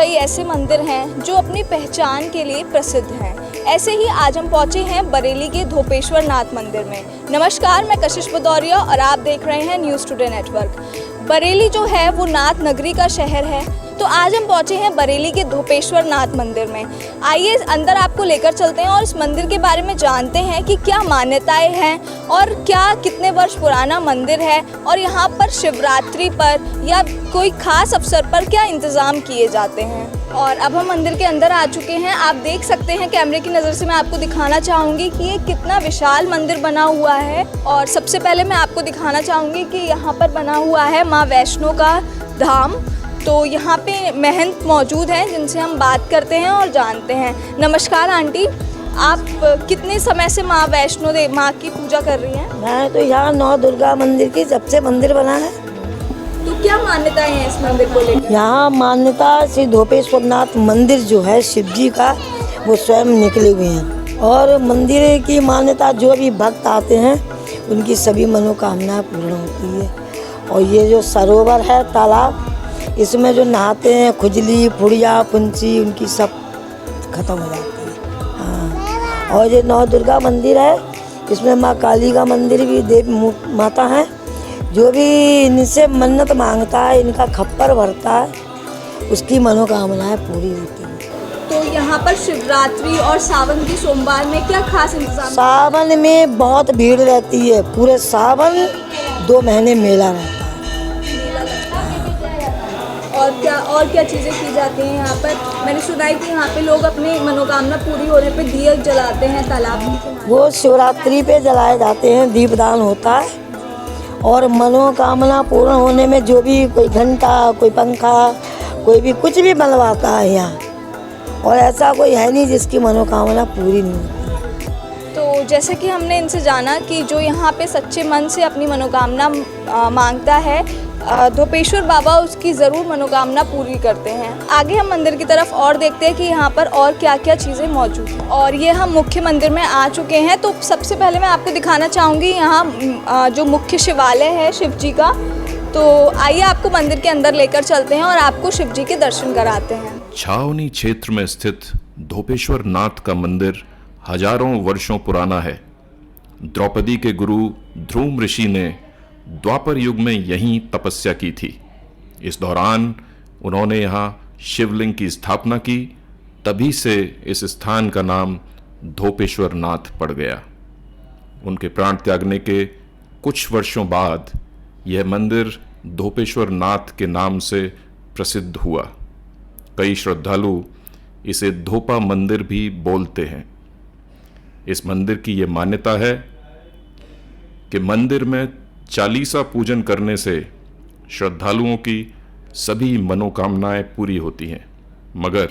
कई ऐसे मंदिर हैं जो अपनी पहचान के लिए प्रसिद्ध हैं। ऐसे ही आज हम पहुंचे हैं बरेली के धोपेश्वर नाथ मंदिर में। नमस्कार, मैं कशिश भदौरिया और आप देख रहे हैं न्यूज़ टुडे नेटवर्क। बरेली जो है वो नाथ नगरी का शहर है, तो आज हम पहुंचे हैं बरेली के धोपेश्वर नाथ मंदिर में। आइए अंदर आपको लेकर चलते हैं और इस मंदिर के बारे में जानते हैं कि क्या मान्यताएं हैं और क्या कितने वर्ष पुराना मंदिर है और यहाँ पर शिवरात्रि पर या कोई खास अवसर पर क्या इंतज़ाम किए जाते हैं। और अब हम मंदिर के अंदर आ चुके हैं। आप देख सकते हैं, कैमरे की नज़र से मैं आपको दिखाना चाहूँगी कि ये कितना विशाल मंदिर बना हुआ है। और सबसे पहले मैं आपको दिखाना चाहूँगी कि यहाँ पर बना हुआ है माँ वैष्णो का धाम। तो यहाँ पे महंत मौजूद हैं जिनसे हम बात करते हैं और जानते हैं। नमस्कार आंटी, आप कितने समय से माँ वैष्णो देवी माँ की पूजा कर रही हैं? मैं तो यहाँ नौ दुर्गा मंदिर की जब से मंदिर बना है। तो क्या मान्यताएं हैं इस मंदिर को लेकर? यहाँ मान्यता श्री धोपेश्वर नाथ मंदिर जो है शिव जी का, वो स्वयं निकले हुए हैं। और मंदिर की मान्यता, जो भी भक्त आते हैं उनकी सभी मनोकामनाएं पूर्ण होती है। और ये जो सरोवर है, तालाब, इसमें जो नहाते हैं खुजली फुड़िया फुंसी उनकी सब खत्म हो जाती है। हाँ, और ये नौ दुर्गा मंदिर है, इसमें माँ काली का मंदिर भी, देव माता है। जो भी इनसे मन्नत मांगता है, इनका खप्पर भरता है, उसकी मनोकामनाएं पूरी होती है। तो यहाँ पर शिवरात्रि और सावन के सोमवार में क्या खास इंतजाम? सावन में बहुत भीड़ रहती है, पूरे सावन 2 महीने मेला रहता है। और क्या चीज़ें की जाती हैं यहाँ पर? मैंने सुना है कि यहाँ पे लोग अपनी मनोकामना पूरी होने पे दिए जलाते हैं तालाब में। वो शिवरात्रि पे जलाए जाते हैं, दीपदान होता है। और मनोकामना पूर्ण होने में जो भी कोई घंटा, कोई पंखा, कोई भी कुछ भी बनवाता है यहाँ, और ऐसा कोई है नहीं जिसकी मनोकामना पूरी नहीं होती। तो जैसे कि हमने इनसे जाना कि जो यहाँ पे सच्चे मन से अपनी मनोकामना मांगता है, धोपेश्वर बाबा उसकी ज़रूर मनोकामना पूरी करते हैं। आगे हम मंदिर की तरफ और देखते हैं कि यहाँ पर और क्या क्या चीज़ें मौजूद हैं। और ये हम मुख्य मंदिर में आ चुके हैं। तो सबसे पहले मैं आपको दिखाना चाहूँगी यहाँ जो मुख्य शिवालय है शिव जी का। तो आइए आपको मंदिर के अंदर लेकर चलते हैं और आपको शिव जी के दर्शन कराते हैं। छावनी क्षेत्र में स्थित धोपेश्वर नाथ का मंदिर हजारों वर्षों पुराना है। द्रौपदी के गुरु ध्रुव ऋषि ने द्वापर युग में यहीं तपस्या की थी। इस दौरान उन्होंने यहाँ शिवलिंग की स्थापना की, तभी से इस स्थान का नाम धोपेश्वर नाथ पड़ गया। उनके प्राण त्यागने के कुछ वर्षों बाद यह मंदिर धोपेश्वर नाथ के नाम से प्रसिद्ध हुआ। कई श्रद्धालु इसे धोपा मंदिर भी बोलते हैं। इस मंदिर की यह मान्यता है कि मंदिर में चालीसा पूजन करने से श्रद्धालुओं की सभी मनोकामनाएं पूरी होती हैं। मगर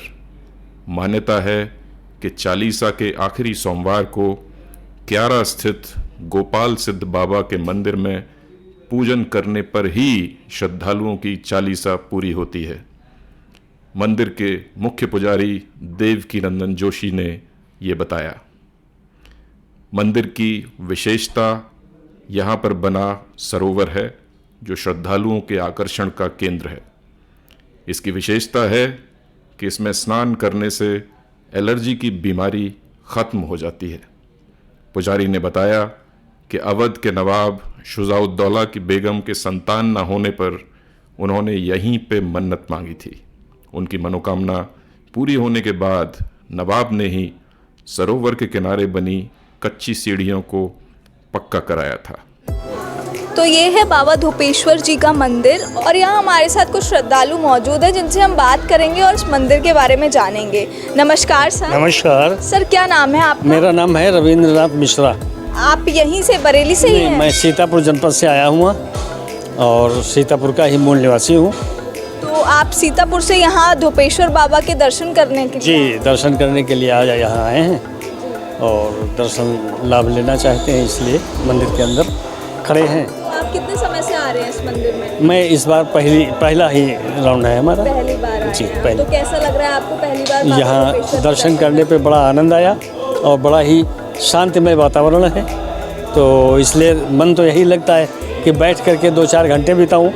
मान्यता है कि चालीसा के आखिरी सोमवार को क्यारा स्थित गोपाल सिद्ध बाबा के मंदिर में पूजन करने पर ही श्रद्धालुओं की चालीसा पूरी होती है। मंदिर के मुख्य पुजारी देवकीनंदन जोशी ने ये बताया। मंदिर की विशेषता यहाँ पर बना सरोवर है, जो श्रद्धालुओं के आकर्षण का केंद्र है। इसकी विशेषता है कि इसमें स्नान करने से एलर्जी की बीमारी ख़त्म हो जाती है। पुजारी ने बताया कि अवध के नवाब शुजाउद्दौला की बेगम के संतान न होने पर उन्होंने यहीं पे मन्नत मांगी थी। उनकी मनोकामना पूरी होने के बाद नवाब ने ही सरोवर के किनारे बनी कच्ची सीढ़ियों को पक्का कराया था। तो ये है बाबा धोपेश्वर जी का मंदिर और यहाँ हमारे साथ कुछ श्रद्धालु मौजूद हैं जिनसे हम बात करेंगे और इस मंदिर के बारे में जानेंगे। नमस्कार सर। नमस्कार सर, क्या नाम है आपका? मेरा नाम है रविंद्रनाथ मिश्रा। आप यहीं से बरेली से ही हैं? मैं सीतापुर जनपद से आया हूँ और सीतापुर का ही मूल निवासी हूँ। तो आप सीतापुर से यहाँ धोपेश्वर बाबा के दर्शन करने के लिए? जी, दर्शन करने के लिए आज यहाँ आए हैं और दर्शन लाभ लेना चाहते हैं, इसलिए मंदिर के अंदर खड़े हैं। आप कितने समय से आ रहे हैं इस मंदिर में? मैं इस बार पहला ही राउंड है हमारा। पहली बार आए जी, हैं। पहली। तो कैसा लग रहा है आपको पहली बार बाबा यहाँ धोपेश्वर दर्शन करने पे बड़ा आनंद आया और बड़ा ही शांतिमय वातावरण है। तो इसलिए मन तो यही लगता है कि बैठ करके 2-4 घंटे बिताऊं,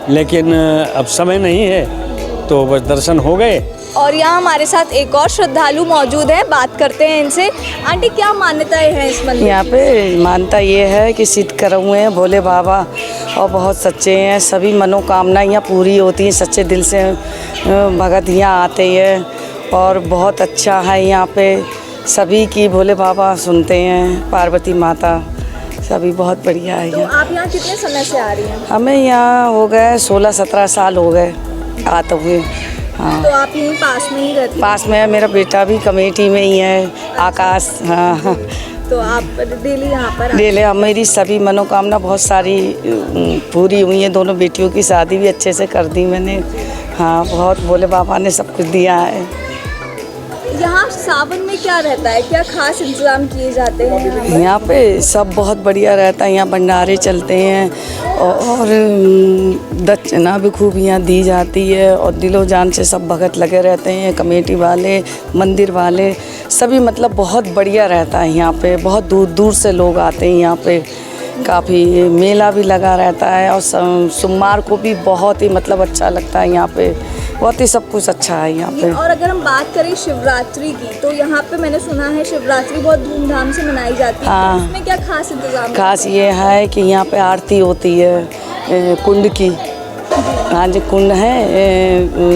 लेकिन अब समय नहीं है तो बस दर्शन हो गए और यहाँ हमारे साथ एक और श्रद्धालु मौजूद है, बात करते हैं इनसे। आंटी, क्या मान्यताएं हैं इस मंदिर यहाँ की? पे मान्यता ये है कि सिद्ध करे हुए हैं भोले बाबा और बहुत सच्चे हैं। सभी मनोकामनाएं यहाँ पूरी होती हैं, सच्चे दिल से भगत यहाँ आते हैं और बहुत अच्छा है यहाँ पे। सभी की भोले बाबा सुनते हैं, पार्वती माता, सभी बहुत बढ़िया है तो यहाँ। आप यहाँ कितने समय से आ रही हैं? हमें यहाँ हो गए 16-17 साल हो गए आते हुए। हाँ, तो आप यहीं पास में ही रहती हैं? पास में है, मेरा बेटा भी कमेटी में ही है, आकाश। हाँ, तो आप डेली यहाँ पर डेली मेरी सभी मनोकामना बहुत सारी पूरी हुई हैं। दोनों बेटियों की शादी भी अच्छे से कर दी मैंने। हाँ, बहुत भोले बाबा ने सब कुछ दिया है। यहाँ सावन में क्या रहता है, क्या खास इंतजाम किए जाते हैं यहाँ पर? यहाँ पे सब बहुत बढ़िया रहता है। यहाँ भंडारे चलते हैं और दक्षिणा भी खूब यहाँ दी जाती है और दिलो जान से सब भगत लगे रहते हैं, कमेटी वाले, मंदिर वाले, सभी मतलब बहुत बढ़िया रहता है यहाँ पे। बहुत दूर दूर से लोग आते हैं यहाँ पे। काफ़ी मेला भी लगा रहता है और सोमवार को भी बहुत ही मतलब अच्छा लगता है यहाँ पे। बहुत ही सब कुछ अच्छा है यहाँ पे। और अगर हम बात करें शिवरात्रि की, तो यहाँ पे मैंने सुना है शिवरात्रि बहुत धूमधाम से मनाई जाती है। हाँ। तो इसमें क्या खास इंतजाम? खास ये है कि यहाँ पे आरती होती है कुंड की। हाँ जी, कुंड है,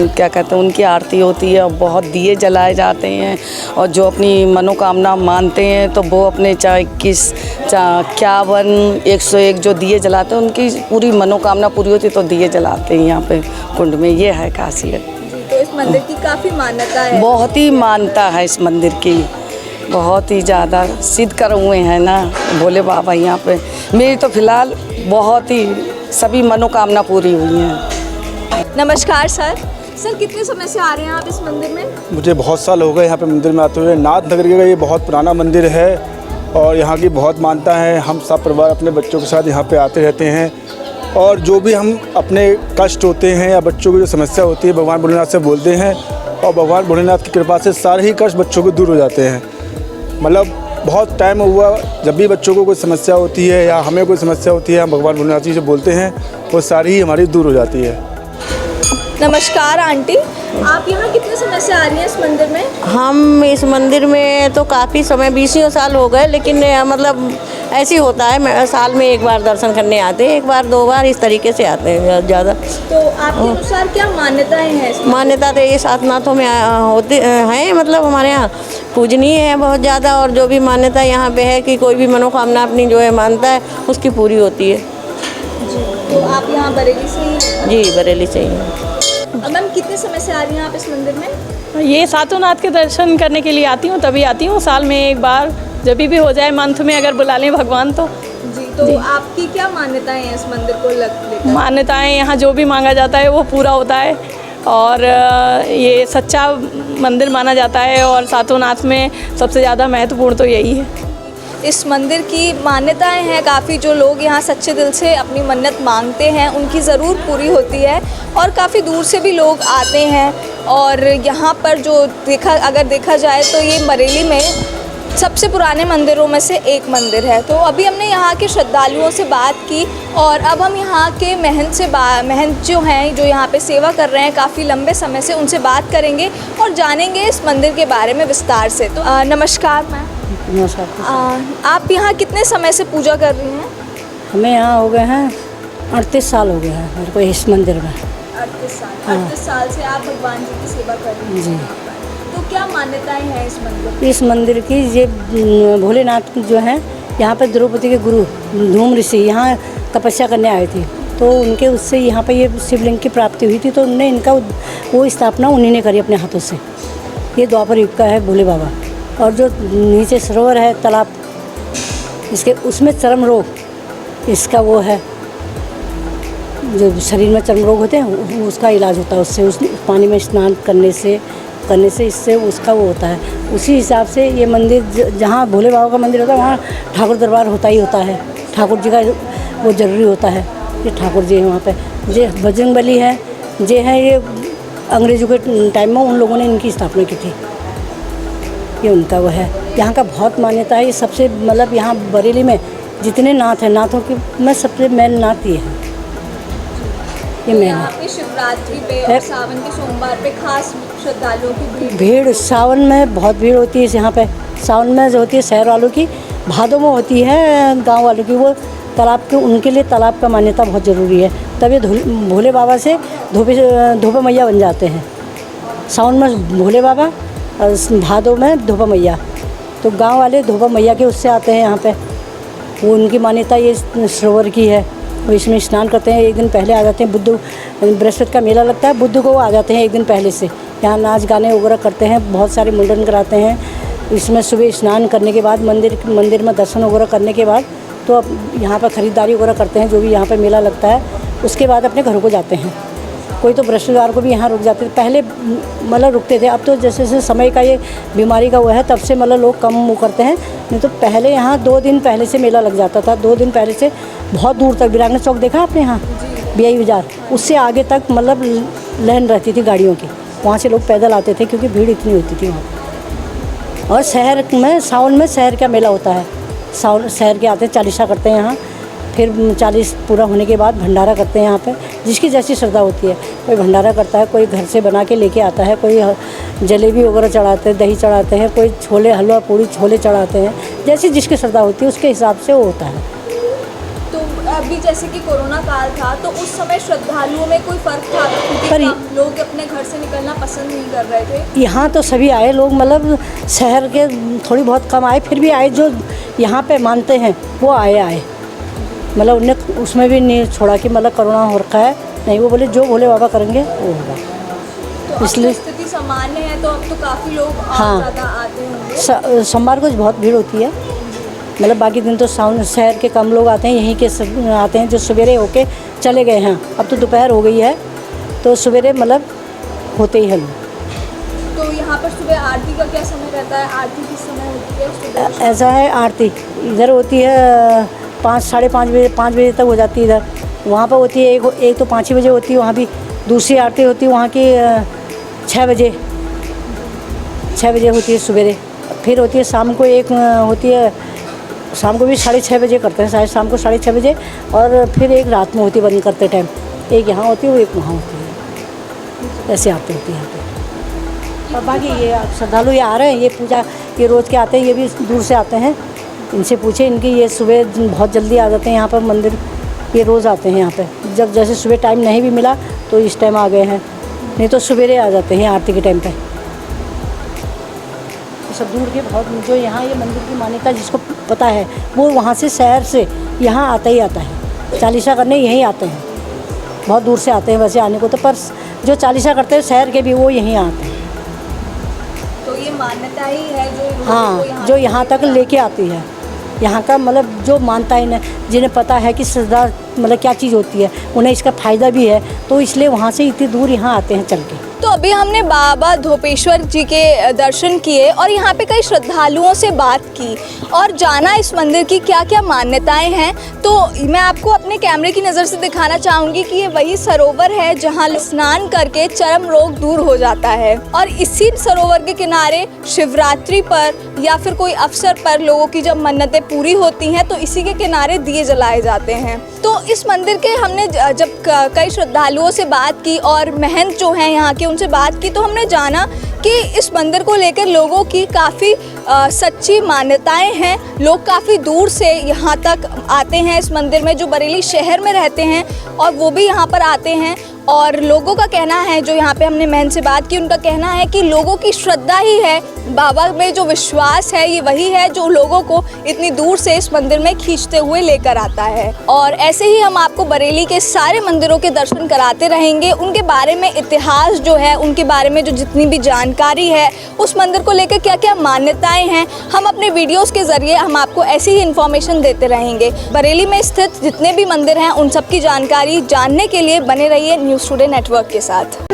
क्या कहते हैं, उनकी आरती होती है और बहुत दिए जलाए जाते हैं। और जो अपनी मनोकामना मानते हैं तो वो अपने चाहे 21, 51, 101 जो दिए जलाते हैं, उनकी पूरी मनोकामना पूरी होती है तो दिए जलाते हैं यहाँ पे कुंड में। ये है खासियत। जी, तो इस मंदिर की काफ़ी मान्यता है। बहुत ही मानता है इस मंदिर की, बहुत ही ज़्यादा सिद्ध करे हुए हैं ना भोले बाबा यहाँ पे। मेरी तो फिलहाल बहुत ही सभी मनोकामना पूरी हुई हैं। नमस्कार सर। सर, कितने समय से आ रहे हैं आप इस मंदिर में? मुझे बहुत साल हो गए यहाँ पे मंदिर में आते हुए। नाथ नगर का ये बहुत पुराना मंदिर है और यहाँ की बहुत मान्यता है। हम सब परिवार अपने बच्चों के साथ यहाँ पे आते रहते हैं और जो भी हम अपने कष्ट होते हैं या बच्चों की जो समस्या होती है भगवान भोलेनाथ से बोलते हैं और भगवान भोलेनाथ की कृपा से सारे ही कष्ट बच्चों के दूर हो जाते हैं। मतलब बहुत टाइम हुआ, जब भी बच्चों को कोई समस्या होती है या हमें कोई समस्या होती है, हम भगवान भोलेनाथ जी से बोलते हैं, वो सारी ही हमारी दूर हो जाती है। नमस्कार आंटी, आप यहाँ कितने समय से आ रही हैं इस मंदिर में? हम इस मंदिर में तो काफ़ी समय 20 साल हो गए, लेकिन मतलब ऐसे ही होता है, साल में एक बार दर्शन करने आते हैं, एक बार 2 बार इस तरीके से आते हैं ज़्यादा। तो आपके अनुसार क्या मान्यताएं हैं इसमें? मान्यता तो ये 7 नाथों में होते हैं, मतलब हमारे यहाँ पूजनीय है बहुत ज़्यादा। और जो भी मान्यता यहाँ पे है कि कोई भी मनोकामना अपनी जो है मानता है उसकी पूरी होती है। जी, तो आप यहाँ बरेली से ही हैं? जी, बरेली से ही हैं। मैम, कितने समय से आ रही हैं आप इस मंदिर में? ये सातों नाथ के दर्शन करने के लिए आती हूँ, तभी आती हूँ साल में एक बार, जब भी हो जाए मंथ में अगर बुला लें भगवान तो। जी, तो आपकी क्या मान्यताएं हैं इस मंदिर को लेकर? मान्यताएं, यहाँ जो भी मांगा जाता है वो पूरा होता है और ये सच्चा मंदिर माना जाता है और सातों नाथ में सबसे ज़्यादा महत्वपूर्ण तो यही है। इस मंदिर की मान्यताएं हैं काफ़ी। जो लोग यहाँ सच्चे दिल से अपनी मन्नत मांगते हैं उनकी ज़रूर पूरी होती है और काफ़ी दूर से भी लोग आते हैं। और यहाँ पर जो अगर देखा जाए तो ये बरेली में सबसे पुराने मंदिरों में से एक मंदिर है। तो अभी हमने यहाँ के श्रद्धालुओं से बात की और अब हम यहाँ के महंत जो हैं, जो यहाँ पे सेवा कर रहे हैं काफ़ी लंबे समय से, उनसे बात करेंगे और जानेंगे इस मंदिर के बारे में विस्तार से। तो नमस्कार मैम। आप यहाँ कितने समय से पूजा कर रही हैं? हमें यहाँ हो गए हैं 38 साल हो गए हैं मेरे को इस मंदिर में। 38 साल। 38 साल से आप भगवान जी की सेवा कर रही हैं जी। यहाँ पर। तो क्या मान्यताएं हैं इस मंदिर की? इस मंदिर की ये भोलेनाथ जो हैं, यहाँ पर द्रौपदी के गुरु धूम ऋषि यहाँ तपस्या करने आए थे, तो उनके उससे यहाँ पर ये शिवलिंग की प्राप्ति हुई थी, तो उन्होंने इनका वो स्थापना उन्हीं ने करी अपने हाथों से। ये द्वापर युग का है भोले बाबा। और जो नीचे सरोवर है, तालाब, इसके उसमें चर्म रोग इसका वो है, जो शरीर में चर्म रोग होते हैं उसका इलाज होता है उससे, उस पानी में स्नान करने से इससे उसका वो होता है। उसी हिसाब से ये मंदिर, जहाँ भोले बाबा का मंदिर होता है वहाँ ठाकुर दरबार होता ही होता है। ठाकुर जी का वो ज़रूरी होता है। ये ठाकुर जी हैं वहाँ पे, जे बजरंगबली है, जे हैं ये अंग्रेज़ों के टाइम में उन लोगों ने इनकी स्थापना की थी। ये उनका वो है। यहाँ का बहुत मान्यता है। ये सबसे मतलब यहाँ बरेली में जितने नाथ हैं, नाथों की में सबसे मेन नाथ ये है। ये मेन है। यहाँ पे शिवरात्रि पे और सावन के सोमवार पे खास श्रद्धालुओं की भीड़ सावन में बहुत भीड़ होती है यहाँ पे। सावन में जो होती है शहर वालों की, भादों में होती है गांव वालों की। वो तालाब के, उनके लिए तालाब का मान्यता बहुत ज़रूरी है, तब ये भोले बाबा से धोबा मैया बन जाते हैं। सावन में भोले बाबा और भादों में धोबा मैया, तो गांव वाले धोबा मैया के उससे आते हैं यहाँ पे। वो उनकी मान्यता ये सरोवर की है। वो इसमें स्नान करते हैं, एक दिन पहले आ जाते हैं। बृहस्पति का मेला लगता है, बुध को आ जाते हैं एक दिन पहले से। यहाँ नाच गाने वगैरह करते हैं, बहुत सारे मुंडन कराते हैं। इसमें सुबह स्नान करने के बाद मंदिर में दर्शन वगैरह करने के बाद तो अब यहाँ पर ख़रीदारी वगैरह करते हैं, जो भी यहाँ पर मेला लगता है। उसके बाद अपने घरों को जाते हैं। कोई तो बृहस्पतिवार को भी यहाँ रुक जाते थे, पहले मतलब रुकते थे। अब तो जैसे जैसे समय का ये बीमारी का हुआ है, तब से मतलब लोग कम वो करते हैं। नहीं तो पहले यहाँ 2 दिन पहले से मेला लग जाता था। 2 दिन पहले से बहुत दूर तक, बिरागना चौक देखा आपने यहाँ, BI बाज़ार, उससे आगे तक मतलब लाइन रहती थी गाड़ियों की। वहाँ से लोग पैदल आते थे क्योंकि भीड़ इतनी होती थी वहाँ। और शहर में सावन में शहर का मेला होता है। सावन शहर के आते हैं, चालीसा करते हैं यहाँ। फिर 40 पूरा होने के बाद भंडारा करते हैं यहाँ पे, जिसकी जैसी श्रद्धा होती है। कोई भंडारा करता है, कोई घर से बना के लेके आता है, कोई जलेबी वगैरह चढ़ाते हैं, दही चढ़ाते हैं, कोई छोले हलवा पूड़ी छोले चढ़ाते हैं। जैसी जिसकी श्रद्धा होती है उसके हिसाब से वो होता है। तो अभी जैसे कि कोरोना काल था, तो उस समय श्रद्धालुओं में कोई फ़र्क था पर लोग अपने घर से निकलना पसंद नहीं कर रहे थे? यहाँ तो सभी आए लोग, मतलब शहर के थोड़ी बहुत कम आए, फिर भी आए। जो यहाँ पे मानते हैं वो आए। मतलब उन्हें उसमें भी नहीं छोड़ा कि मतलब कोरोना हो रखा है, नहीं। वो बोले जो भोले बाबा करेंगे वो होगा। तो इसलिए स्थिति सामान्य है, तो अब तो काफ़ी लोग हाँ, ज़्यादा आते होंगे। सोमवार को बहुत भीड़ होती है। मतलब बाकी दिन तो शहर के कम लोग आते हैं, यहीं के आते हैं जो सवेरे होके चले गए हैं। अब तो दोपहर हो गई है, तो सवेरे मतलब होते ही हैं। तो यहाँ पर सुबह आरती का क्या समय रहता है? आरती किस समय होती है? ऐसा है, आरती इधर होती है 5 साढ़े 5 बजे, 5 बजे तक हो जाती है इधर। वहाँ पर होती है एक तो 5 ही बजे होती है वहाँ भी। दूसरी आरती होती है वहाँ की 6 बजे होती है सवेरे। फिर होती है शाम को, एक होती है शाम को भी 6:30 बजे करते हैं, शाम को 6:30 बजे। और फिर एक रात में होती है बंद करते टाइम। एक यहाँ होती है, वो एक वहाँ होती है। ऐसे आरती होती है यहाँ पे। और बाकी ये श्रद्धालु ये आ रहे हैं, ये पूजा ये रोज़ के आते हैं, ये भी दूर से आते हैं। इनसे पूछे, इनकी ये सुबह बहुत जल्दी आ जाते हैं यहाँ पर मंदिर। ये रोज़ आते हैं यहाँ पे। जब जैसे सुबह टाइम नहीं भी मिला तो इस टाइम आ गए हैं, नहीं तो सवेरे आ जाते हैं आरती के टाइम पे। सब दूर के बहुत, जो यहाँ ये मंदिर की मान्यता जिसको पता है वो वहाँ से शहर से यहाँ आता ही आता है। चालीसा करने यहीं आते हैं, बहुत दूर से आते हैं वैसे आने को तो, पर जो चालीसा करते हैं शहर के भी वो यहीं आते हैं। तो ये मान्यता ही है जो हाँ, जो यहाँ तक लेके आती है। यहाँ का मतलब जो मानता है ना, जिन्हें पता है कि श्रद्धा मतलब क्या चीज़ होती है, उन्हें इसका फ़ायदा भी है, तो इसलिए वहाँ से इतनी दूर यहाँ आते हैं चल के। तो अभी हमने बाबा धोपेश्वर जी के दर्शन किए और यहाँ पे कई श्रद्धालुओं से बात की और जाना इस मंदिर की क्या क्या मान्यताएं हैं। तो मैं आपको अपने कैमरे की नज़र से दिखाना चाहूँगी कि ये वही सरोवर है जहाँ स्नान करके चर्म रोग दूर हो जाता है। और इसी सरोवर के किनारे शिवरात्रि पर या फिर कोई अवसर पर लोगों की जब मन्नतें पूरी होती हैं तो इसी के किनारे दिए जलाए जाते हैं। तो इस मंदिर के हमने जब कई श्रद्धालुओं से बात की और महंत जो हैं यहाँ के उनसे बात की, तो हमने जाना कि इस मंदिर को लेकर लोगों की काफ़ी सच्ची मान्यताएं हैं। लोग काफ़ी दूर से यहाँ तक आते हैं इस मंदिर में, जो बरेली शहर में रहते हैं और वो भी यहाँ पर आते हैं। और लोगों का कहना है, जो यहाँ पे हमने महंत से बात की, उनका कहना है कि लोगों की श्रद्धा ही है, बाबा में जो विश्वास है ये वही है जो लोगों को इतनी दूर से इस मंदिर में खींचते हुए लेकर आता है। और ऐसे ही हम आपको बरेली के सारे मंदिरों के दर्शन कराते रहेंगे, उनके बारे में इतिहास जो है, उनके बारे में जो जितनी भी जानकारी है, उस मंदिर को लेकर क्या क्या मान्यताएं हैं, हम अपने वीडियोस के ज़रिए हम आपको ऐसी ही इन्फॉर्मेशन देते रहेंगे। बरेली में स्थित जितने भी मंदिर हैं उन सब की जानकारी जानने के लिए बने रहिए न्यूज़ टुडे नेटवर्क के साथ।